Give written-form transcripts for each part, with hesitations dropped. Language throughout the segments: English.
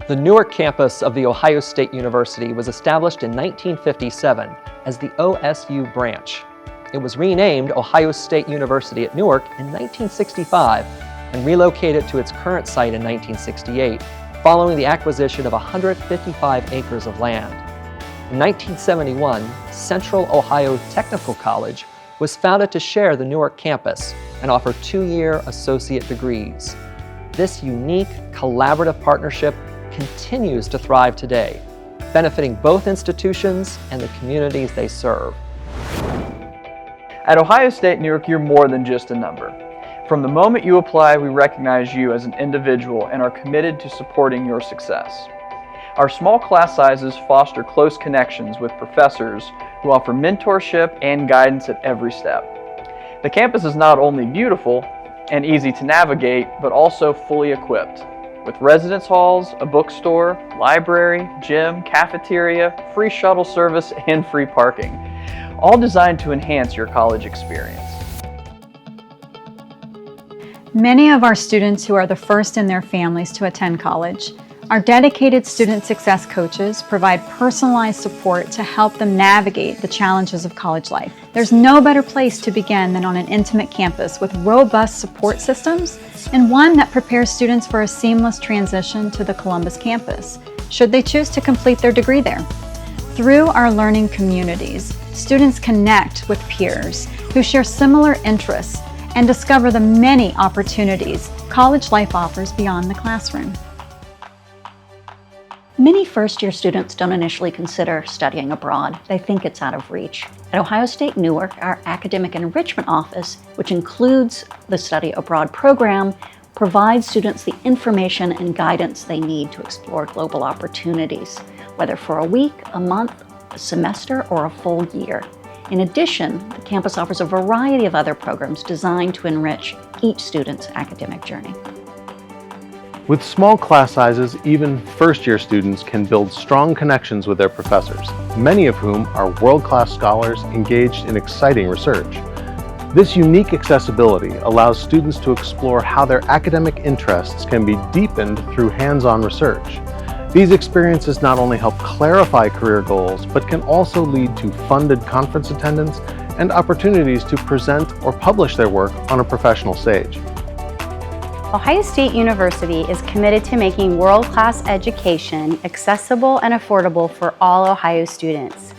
The Newark campus of The Ohio State University was established in 1957 as the OSU branch. It was renamed Ohio State University at Newark in 1965 and relocated to its current site in 1968, following the acquisition of 155 acres of land. In 1971, Central Ohio Technical College was founded to share the Newark campus and offer 2-year associate degrees. This unique, collaborative partnership continues to thrive today, benefiting both institutions and the communities they serve. At Ohio State Newark, you're more than just a number. From the moment you apply, we recognize you as an individual and are committed to supporting your success. Our small class sizes foster close connections with professors who offer mentorship and guidance at every step. The campus is not only beautiful and easy to navigate, but also fully equipped, with residence halls, a bookstore, library, gym, cafeteria, free shuttle service, and free parking, all designed to enhance your college experience. Many of our students who are the first in their families to attend college, our dedicated student success coaches provide personalized support to help them navigate the challenges of college life. There's no better place to begin than on an intimate campus with robust support systems and one that prepares students for a seamless transition to the Columbus campus, should they choose to complete their degree there. Through our learning communities, students connect with peers who share similar interests and discover the many opportunities college life offers beyond the classroom. Many first-year students don't initially consider studying abroad. They think it's out of reach. At Ohio State Newark, our academic enrichment office, which includes the study abroad program, provides students the information and guidance they need to explore global opportunities, whether for a week, a month, a semester, or a full year. In addition, the campus offers a variety of other programs designed to enrich each student's academic journey. With small class sizes, even first-year students can build strong connections with their professors, many of whom are world-class scholars engaged in exciting research. This unique accessibility allows students to explore how their academic interests can be deepened through hands-on research. These experiences not only help clarify career goals, but can also lead to funded conference attendance and opportunities to present or publish their work on a professional stage. Ohio State University is committed to making world-class education accessible and affordable for all Ohio students.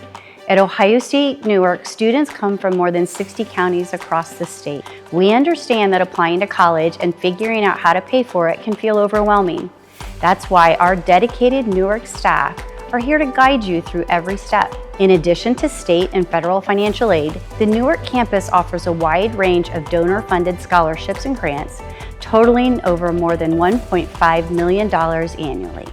At Ohio State Newark, students come from more than 60 counties across the state. We understand that applying to college and figuring out how to pay for it can feel overwhelming. That's why our dedicated Newark staff are here to guide you through every step. In addition to state and federal financial aid, the Newark campus offers a wide range of donor-funded scholarships and grants, totaling over more than $1.5 million annually.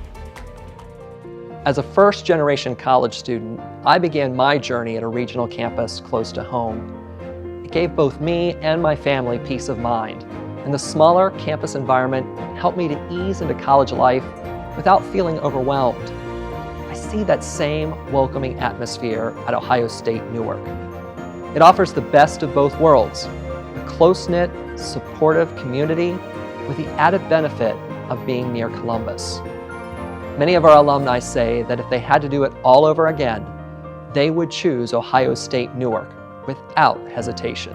As a first-generation college student, I began my journey at a regional campus close to home. It gave both me and my family peace of mind, and the smaller campus environment helped me to ease into college life without feeling overwhelmed. I see that same welcoming atmosphere at Ohio State Newark. It offers the best of both worlds, a close-knit, supportive community with the added benefit of being near Columbus. Many of our alumni say that if they had to do it all over again, they would choose Ohio State Newark without hesitation.